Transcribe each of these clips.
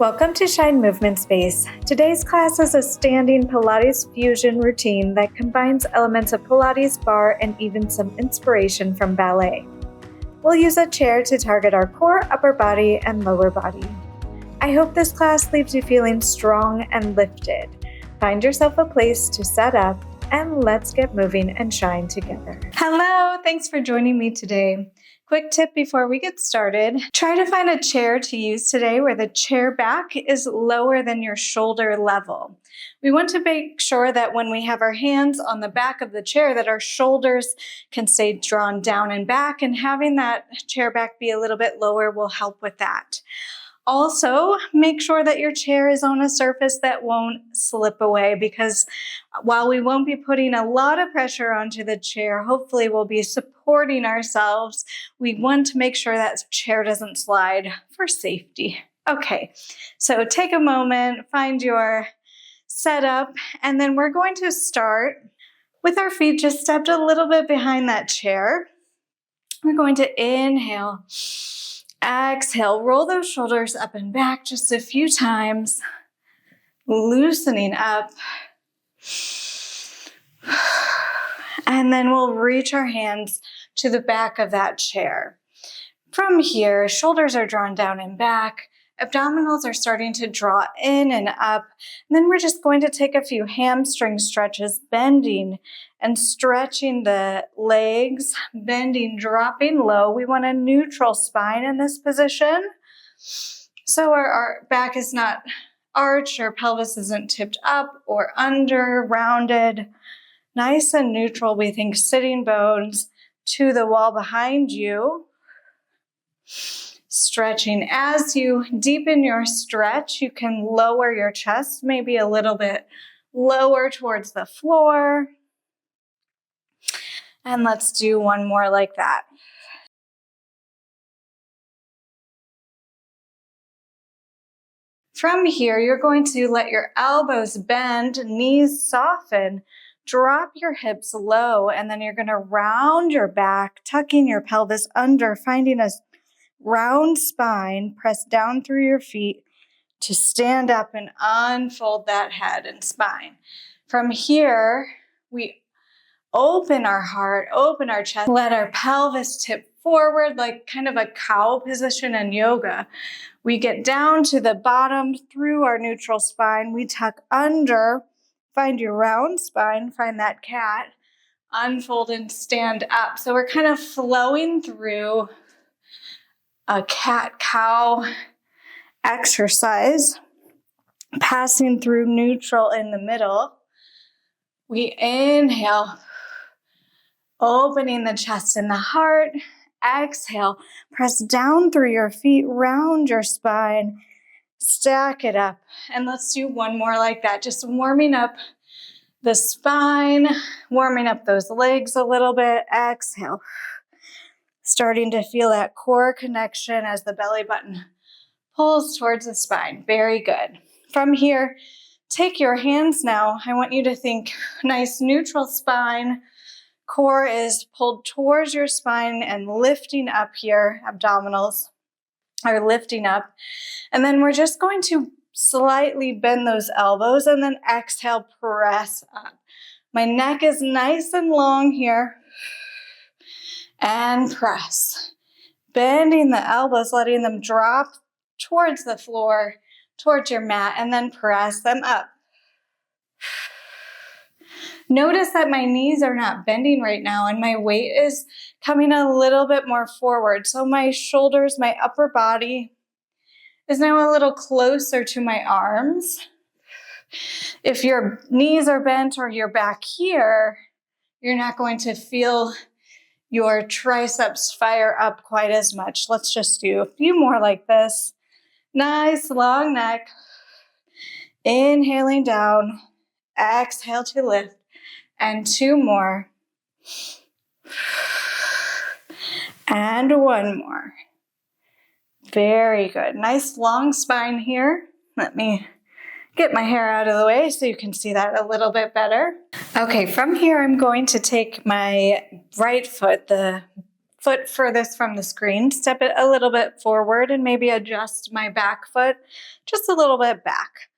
Welcome to Shine Movement Space. Today's class is a standing Pilates fusion routine that combines elements of Pilates barre and even some inspiration from ballet. We'll use a chair to target our core, upper body, and lower body. I hope this class leaves you feeling strong and lifted. Find yourself a place to set up, and let's get moving and shine together. Hello, thanks for joining me today. Quick tip before we get started, try to find a chair to use today where the chair back is lower than your shoulder level. We want to make sure that when we have our hands on the back of the chair that our shoulders can stay drawn down and back, and having that chair back be a little bit lower will help with that. Also, make sure that your chair is on a surface that won't slip away, because while we won't be putting a lot of pressure onto the chair, hopefully we'll be supporting ourselves. We want to make sure that chair doesn't slide for safety. Okay, so take a moment, find your setup, and then we're going to start with our feet just stepped a little bit behind that chair. We're going to inhale. Exhale, roll those shoulders up and back just a few times, loosening up. And then we'll reach our hands to the back of that chair. From here, shoulders are drawn down and back. Abdominals are starting to draw in and up. And then we're just going to take a few hamstring stretches, bending and stretching the legs, bending, dropping low. We want a neutral spine in this position. So our back is not arched, our pelvis isn't tipped up or under, rounded. Nice and neutral, we think sitting bones to the wall behind you. Stretching. As you deepen your stretch, you can lower your chest, maybe a little bit lower towards the floor. And let's do one more like that. From here, you're going to let your elbows bend, knees soften, drop your hips low, and then you're going to round your back, tucking your pelvis under, finding a round spine, press down through your feet to stand up and unfold that head and spine. From here, we open our heart, open our chest, let our pelvis tip forward like kind of a cow position in yoga. We get down to the bottom through our neutral spine. We tuck under, find your round spine, find that cat, unfold and stand up. So we're kind of flowing through a cat-cow exercise, passing through neutral in the middle. We inhale, opening the chest and the heart. Exhale, press down through your feet, round your spine, stack it up. And let's do one more like that, just warming up the spine, warming up those legs a little bit. Exhale. Starting to feel that core connection as the belly button pulls towards the spine. Very good. From here, take your hands now. I want you to think nice neutral spine. Core is pulled towards your spine and lifting up here. Abdominals are lifting up. And then we're just going to slightly bend those elbows and then exhale, press up. My neck is nice and long here. And press. Bending the elbows, letting them drop towards the floor, towards your mat, and then press them up. Notice that my knees are not bending right now and my weight is coming a little bit more forward. So my shoulders, my upper body is now a little closer to my arms. If your knees are bent or you're back here, you're not going to feel your triceps fire up quite as much. Let's just do a few more like this. Nice long neck. Inhaling down. Exhale to lift. And two more. And one more. Very good. Nice long spine here. Let me get my hair out of the way so you can see that a little bit better. Okay, from here I'm going to take my right foot, the foot furthest from the screen, step it a little bit forward and maybe adjust my back foot just a little bit back.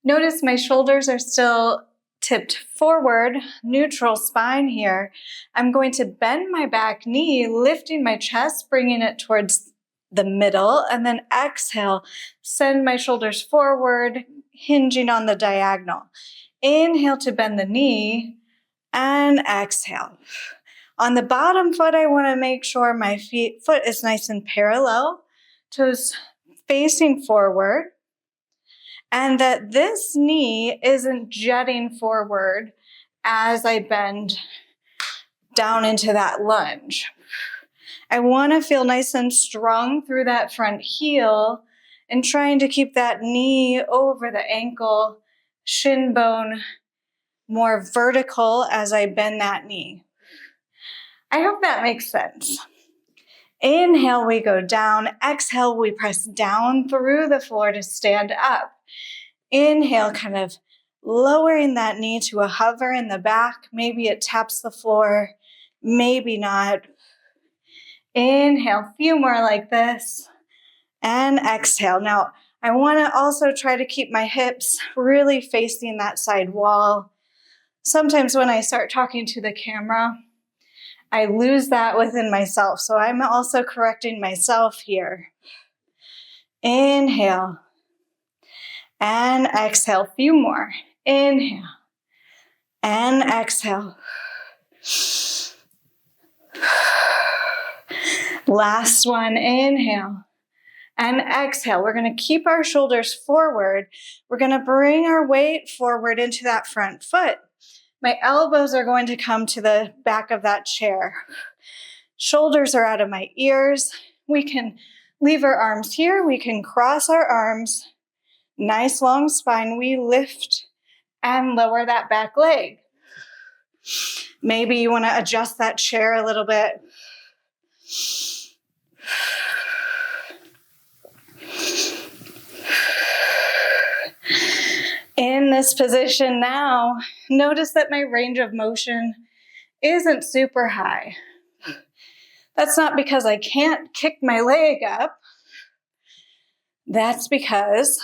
Notice my shoulders are still tipped forward, neutral spine here. I'm going to bend my back knee, lifting my chest, bringing it towards the middle, and then exhale, send my shoulders forward, hinging on the diagonal. Inhale to bend the knee, and exhale. On the bottom foot, I want to make sure my foot is nice and parallel, toes facing forward, and that this knee isn't jutting forward as I bend down into that lunge. I want to feel nice and strong through that front heel and trying to keep that knee over the ankle, shin bone more vertical as I bend that knee. I hope that makes sense. Inhale, we go down. Exhale, we press down through the floor to stand up. Inhale, kind of lowering that knee to a hover in the back. Maybe it taps the floor, maybe not. Inhale, a few more like this, and exhale. Now, I want to also try to keep my hips really facing that side wall. Sometimes when I start talking to the camera, I lose that within myself, so I'm also correcting myself here. Inhale, and exhale, a few more. Inhale, and exhale. Last one, inhale and exhale. We're going to keep our shoulders forward. We're going to bring our weight forward into that front foot. My elbows are going to come to the back of that chair. Shoulders are out of my ears. We can leave our arms here. We can cross our arms. Nice long spine. We lift and lower that back leg. Maybe you want to adjust that chair a little bit. In this position now, notice that my range of motion isn't super high. That's not because I can't kick my leg up. That's because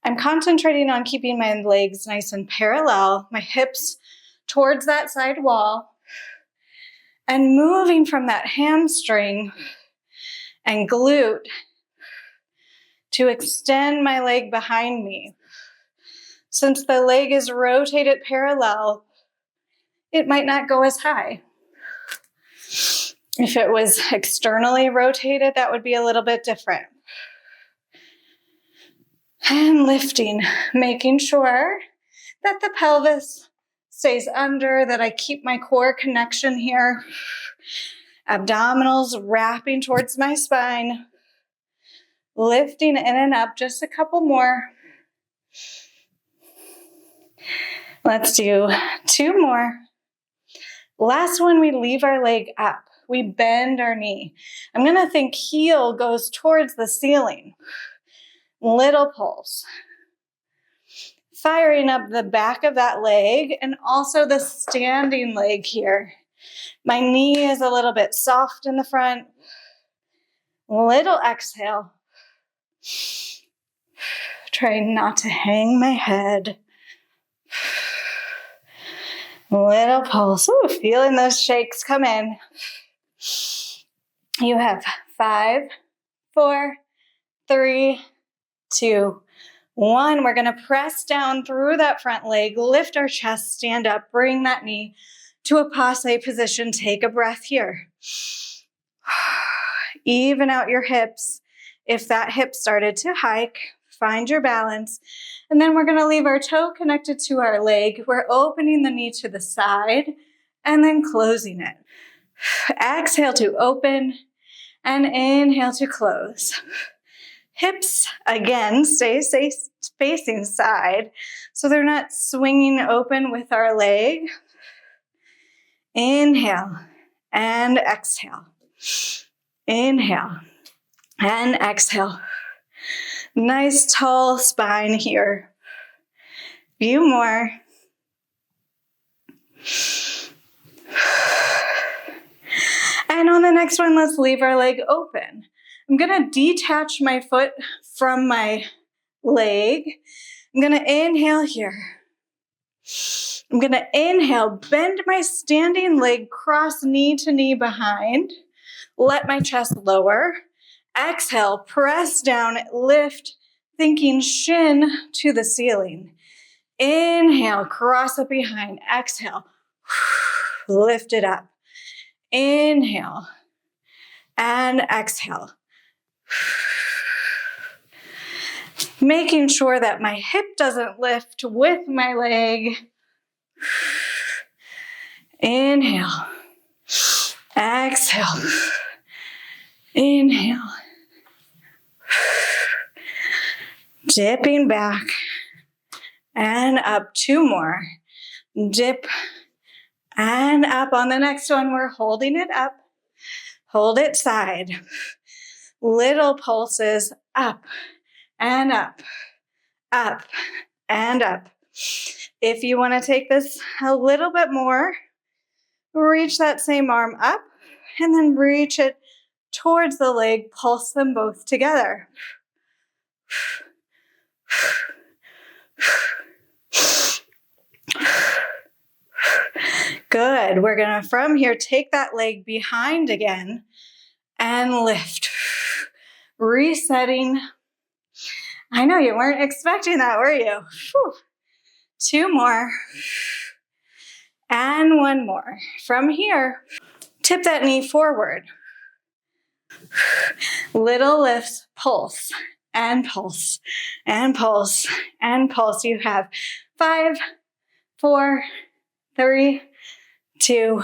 I'm concentrating on keeping my legs nice and parallel, my hips towards that side wall, and moving from that hamstring and glute to extend my leg behind me. Since the leg is rotated parallel, it might not go as high. If it was externally rotated, that would be a little bit different. And lifting, making sure that the pelvis stays under, that I keep my core connection here. Abdominals wrapping towards my spine. Lifting in and up, just a couple more. Let's do 2 more. Last one, we leave our leg up. We bend our knee. I'm going to think heel goes towards the ceiling. Little pulse. Firing up the back of that leg and also the standing leg here. My knee is a little bit soft in the front. Little exhale. Trying not to hang my head. Little pulse. Ooh, feeling those shakes come in. You have 5, 4, 3, 2, 1. We're going to press down through that front leg, lift our chest, stand up, bring that knee to a passe position. Take a breath here. Even out your hips. If that hip started to hike, find your balance. And then we're going to leave our toe connected to our leg. We're opening the knee to the side and then closing it. Exhale to open and inhale to close. Hips, again, stay facing side so they're not swinging open with our leg. Inhale and exhale. Inhale and exhale. Nice tall spine here. Few more. And on the next one, let's leave our leg open. I'm gonna detach my foot from my leg. I'm gonna inhale here. I'm gonna inhale, bend my standing leg, cross knee to knee behind. Let my chest lower. Exhale, press down, lift, thinking shin to the ceiling. Inhale, cross up behind. Exhale, lift it up. Inhale and exhale. Making sure that my hip doesn't lift with my leg. Inhale. Exhale. Inhale. Dipping back and up. 2 more. Dip and up. On the next one, we're holding it up. Hold it side. Little pulses up and up, up and up. If you want to take this a little bit more, reach that same arm up and then reach it towards the leg. Pulse them both together. Good. We're going to, from here, take that leg behind again and lift. Resetting. I know you weren't expecting that, were you? Whew. 2 more. And 1 more. From here, tip that knee forward. Little lifts, pulse, and pulse, and pulse, and pulse. You have 5, 4, 3, 2,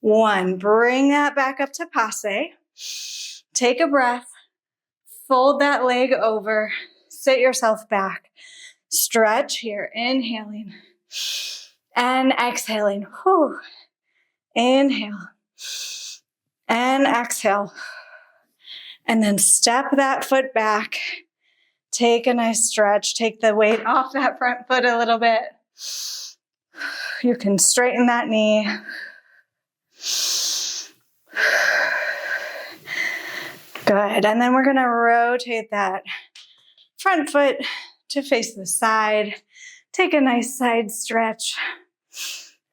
1. Bring that back up to passe. Take a breath. Fold that leg over. Sit yourself back. Stretch here. Inhaling and exhaling. Whew. Inhale and exhale. And then step that foot back. Take a nice stretch. Take the weight off that front foot a little bit. You can straighten that knee. Good. And then we're going to rotate that front foot to face the side. Take a nice side stretch.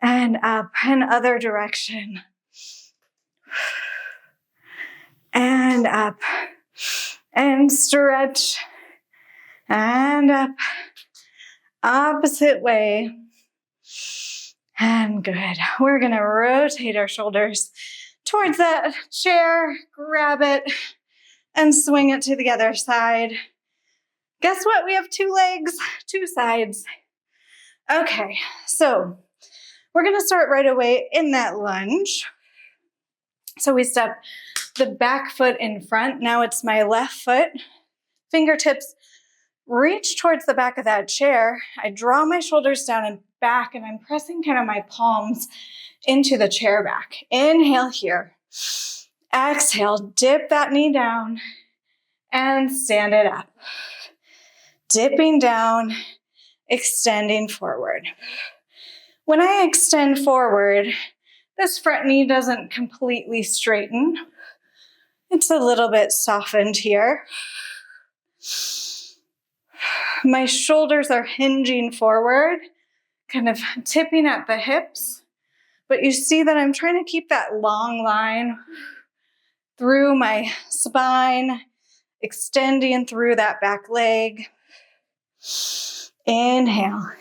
And up and other direction. And up. And stretch. And up. Opposite way. And good. We're going to rotate our shoulders towards that chair. Grab it and swing it to the other side. Guess what? We have 2 legs, 2 sides. Okay, so we're going to start right away in that lunge. So we step the back foot in front. Now it's my left foot. Fingertips reach towards the back of that chair. I draw my shoulders down and back, and I'm pressing kind of my palms into the chair back. Inhale here. Exhale, dip that knee down and stand it up. Dipping down, extending forward. When I extend forward, this front knee doesn't completely straighten. It's a little bit softened here. My shoulders are hinging forward, kind of tipping at the hips. But you see that I'm trying to keep that long line through my spine, extending through that back leg. Inhale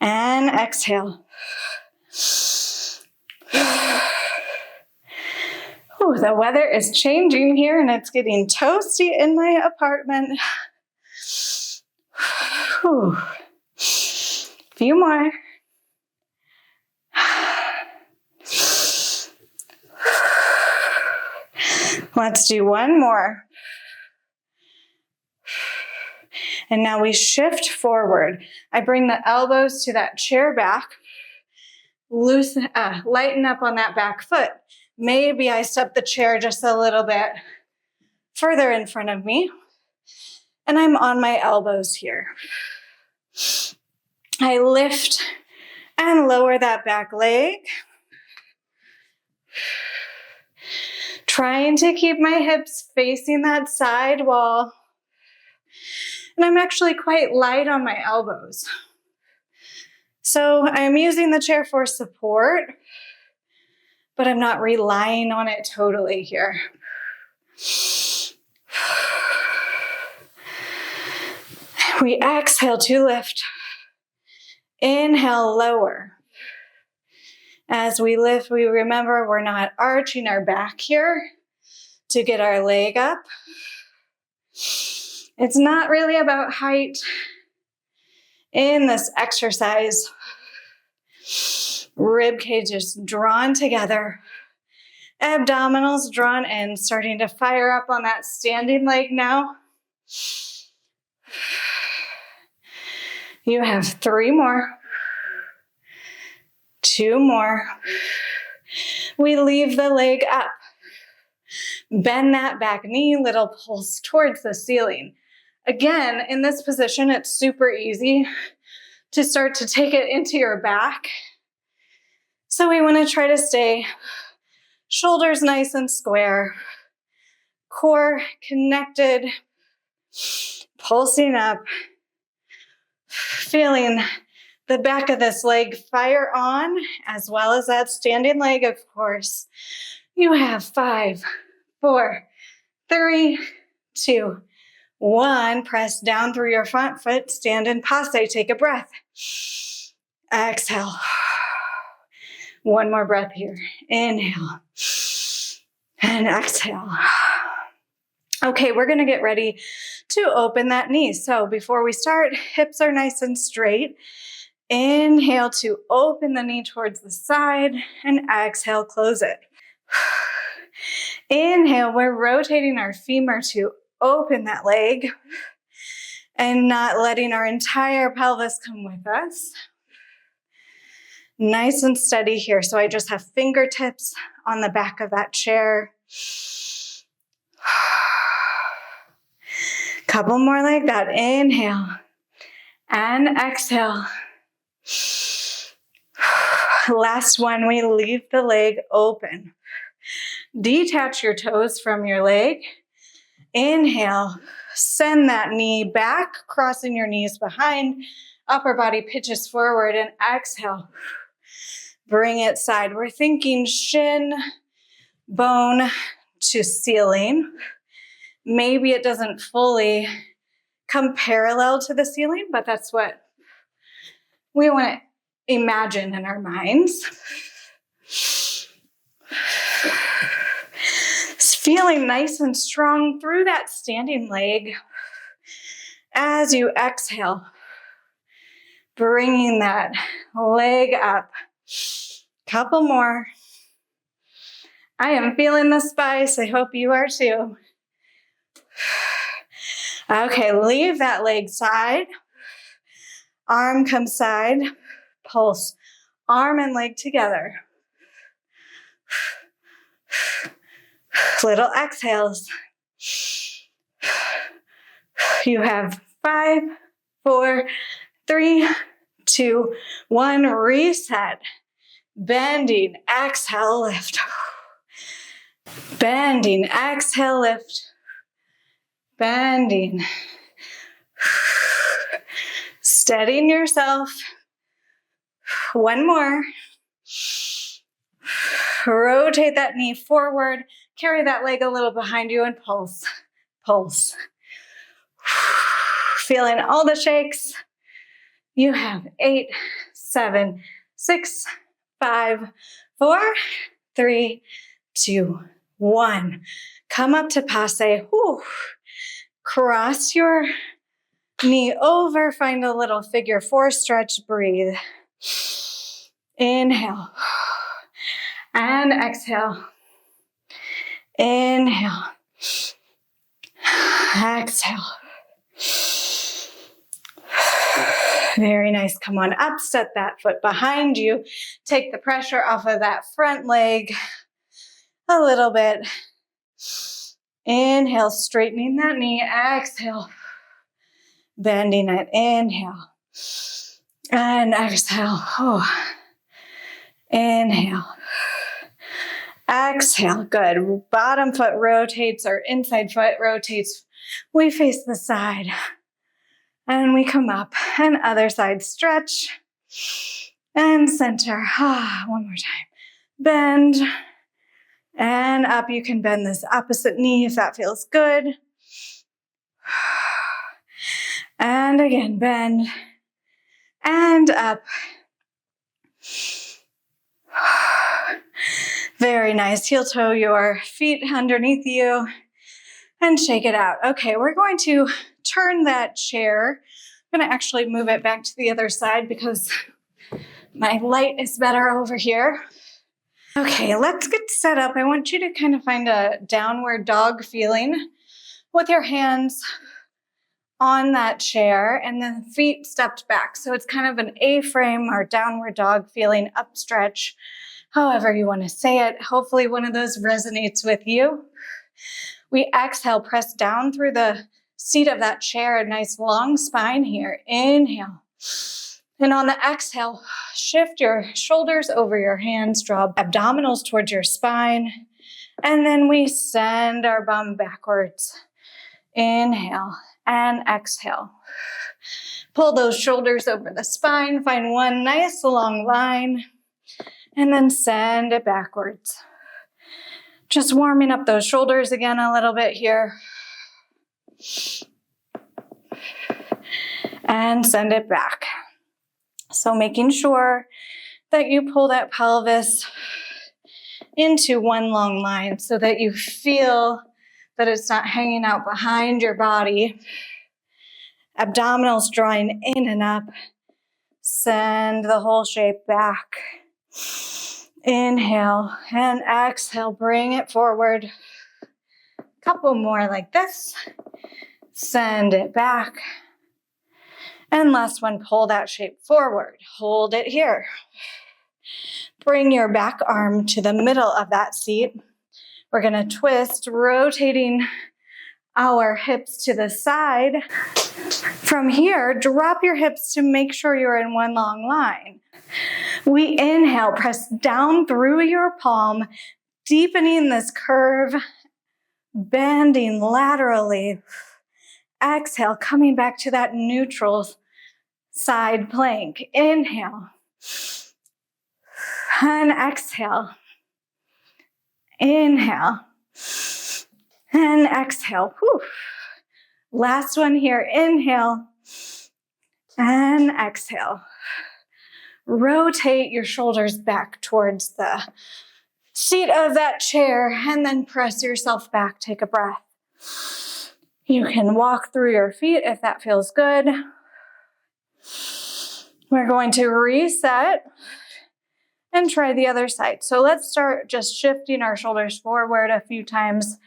and exhale. Ooh, the weather is changing here and it's getting toasty in my apartment. Ooh. Few more. Let's do 1 more. And now we shift forward. I bring the elbows to that chair back. Lighten up on that back foot. Maybe I step the chair just a little bit further in front of me. And I'm on my elbows here. I lift and lower that back leg. Trying to keep my hips facing that side wall. And I'm actually quite light on my elbows. So I'm using the chair for support, but I'm not relying on it totally here. We exhale to lift. Inhale, lower. As we lift, we remember we're not arching our back here to get our leg up. It's not really about height in this exercise. Rib cages drawn together. Abdominals drawn in, starting to fire up on that standing leg now. You have 3 more. 2 more. We leave the leg up. Bend that back knee, little pulse towards the ceiling. Again, in this position, it's super easy to start to take it into your back. So we want to try to stay shoulders nice and square, core connected, pulsing up, feeling the back of this leg fire on, as well as that standing leg, of course. You have 5, 4, 3, 2, 1. Press down through your front foot, stand in passe, take a breath. Exhale. 1 more breath here. Inhale and exhale. Okay, we're gonna get ready to open that knee. So before we start, hips are nice and straight. Inhale to open the knee towards the side and exhale, close it. Inhale, we're rotating our femur to open that leg and not letting our entire pelvis come with us. Nice and steady here. So I just have fingertips on the back of that chair. Couple more like that. Inhale and exhale. Last one, we leave the leg open. Detach your toes from your leg. Inhale, send that knee back, crossing your knees behind. Upper body pitches forward, and exhale. Bring it side. We're thinking shin, bone to ceiling. Maybe it doesn't fully come parallel to the ceiling, but that's what we want to imagine in our minds. Feeling nice and strong through that standing leg. As you exhale, bringing that leg up. Couple more. I am feeling the spice. I hope you are too. Okay, leave that leg side. Arm comes side. Pulse. Arm and leg together. Little exhales. You have 5, 4, 3, 2, 1. Reset. Bending. Exhale, lift. Bending. Exhale, lift. Bending. Steadying yourself. 1 more. Rotate that knee forward. Carry that leg a little behind you and pulse. Pulse. Feeling all the shakes. You have 8, 7, 6, 5, 4, 3, 2, 1. Come up to passe. Whew. Cross your knee over. Find a little figure 4 stretch. Breathe. Inhale. And exhale. Inhale. Exhale. Very nice. Come on up. Set that foot behind you. Take the pressure off of that front leg a little bit. Inhale, straightening that knee. Exhale. Bending it. Inhale. And exhale. Oh. Inhale. Exhale, good. Bottom foot rotates or inside foot rotates. We face the side and we come up and other side stretch and center. One more time. Bend and up. You can bend this opposite knee if that feels good. And again, bend and up. Very nice. Heel toe your feet underneath you and shake it out. Okay, we're going to turn that chair. I'm going to actually move it back to the other side because my light is better over here. Okay, let's get set up. I want you to kind of find a downward dog feeling with your hands on that chair and the feet stepped back. So it's kind of an A-frame or downward dog feeling, upstretch, however you want to say it. Hopefully one of those resonates with you. We exhale, press down through the seat of that chair, a nice long spine here. Inhale. And on the exhale, shift your shoulders over your hands, draw abdominals towards your spine, and then we send our bum backwards. Inhale and exhale. Pull those shoulders over the spine, find one nice long line, and then send it backwards. Just warming up those shoulders again a little bit here. And send it back. So making sure that you pull that pelvis into one long line so that you feel that it's not hanging out behind your body. Abdominals drawing in and up. Send the whole shape back. Inhale and exhale, bring it forward. Couple more like this. Send it back. And last one, pull that shape forward. Hold it here. Bring your back arm to the middle of that seat. We're going to twist, rotating our hips to the side. From here, drop your hips to make sure you're in one long line. We inhale, press down through your palm, deepening this curve, bending laterally. Exhale, coming back to that neutral side plank. Inhale. And exhale. Inhale. And exhale. Whew. Last one here. Inhale. And exhale. Rotate your shoulders back towards the seat of that chair and then press yourself back. Take a breath. You can walk through your feet if that feels good. We're going to reset and try the other side. So let's start just shifting our shoulders forward a few times.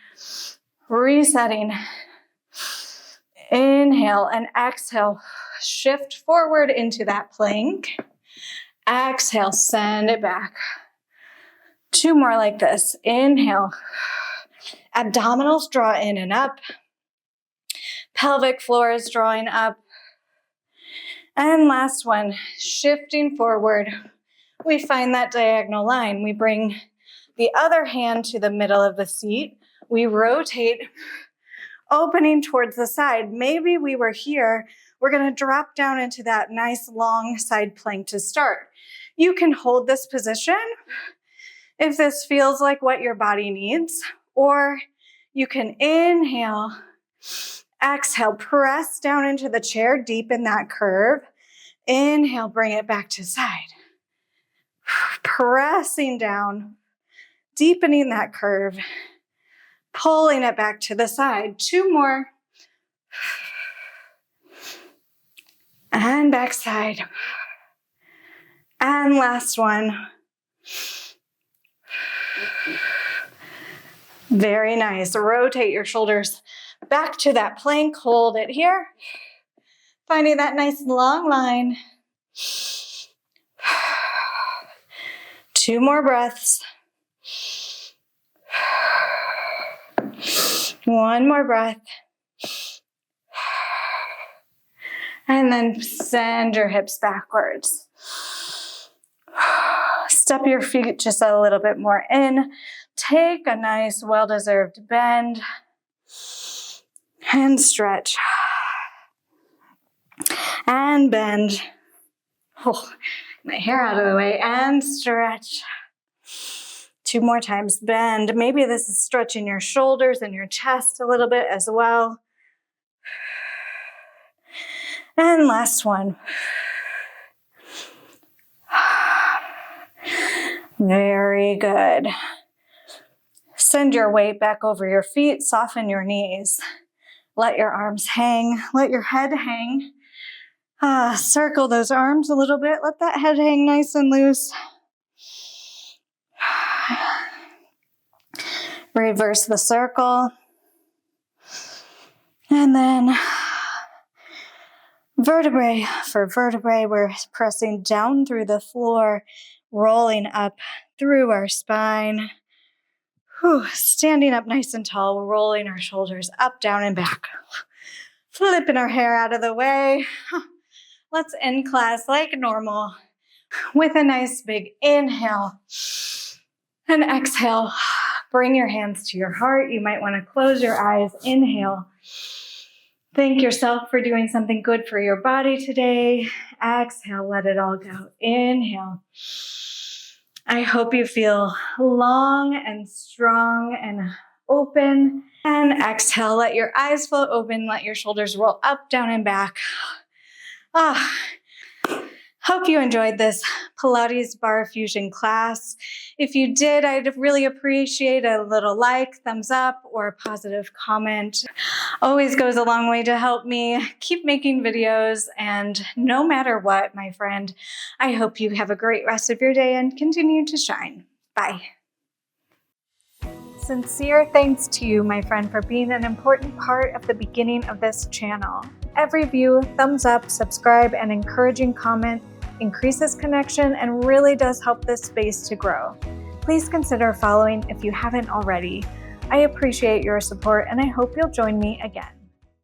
Resetting. Inhale and exhale. Shift forward into that plank. Exhale, send it back. Two more like this. Inhale. Abdominals draw in and up. Pelvic floor is drawing up. And last one, shifting forward. We find that diagonal line. We bring the other hand to the middle of the seat. We rotate, opening towards the side. Maybe we were here. We're going to drop down into that nice long side plank to start. You can hold this position if this feels like what your body needs, or you can inhale, exhale, press down into the chair, deepen that curve. Inhale, bring it back to side. Pressing down, deepening that curve, pulling it back to the side. Two more. And back side. And last one. Very nice. Rotate your shoulders back to that plank. Hold it here. Finding that nice long line. Two more breaths. One more breath. And then send your hips backwards. Step your feet just a little bit more in take a nice, well-deserved bend and stretch and bend. Oh, my hair out of the way and stretch. 2 more times, bend. Maybe this is stretching your shoulders and your chest a little bit as well. And last one. Very good. Send your weight back over your feet, soften your knees. Let your arms hang, let your head hang. Circle those arms a little bit, let that head hang nice and loose. Reverse the circle. And then vertebrae for vertebrae, we're pressing down through the floor, rolling up through our spine. Standing up nice and tall, rolling our shoulders up, down, and back. Flipping our hair out of the way. Let's end class like normal with a nice big inhale and exhale. Bring your hands to your heart. You might want to close your eyes. Inhale. Thank yourself for doing something good for your body today. Exhale, let it all go. Inhale. I hope you feel long and strong and open. And exhale, let your eyes float open. Let your shoulders roll up, down, and back. Hope you enjoyed this Pilates Barre Fusion class. If you did, I'd really appreciate a little like, thumbs up, or a positive comment. Always goes a long way to help me keep making videos. And no matter what, my friend, I hope you have a great rest of your day and continue to shine. Bye. Sincere thanks to you, my friend, for being an important part of the beginning of this channel. Every view, thumbs up, subscribe, and encouraging comment increases connection and really does help this space to grow. Please consider following if you haven't already. I appreciate your support and I hope you'll join me again.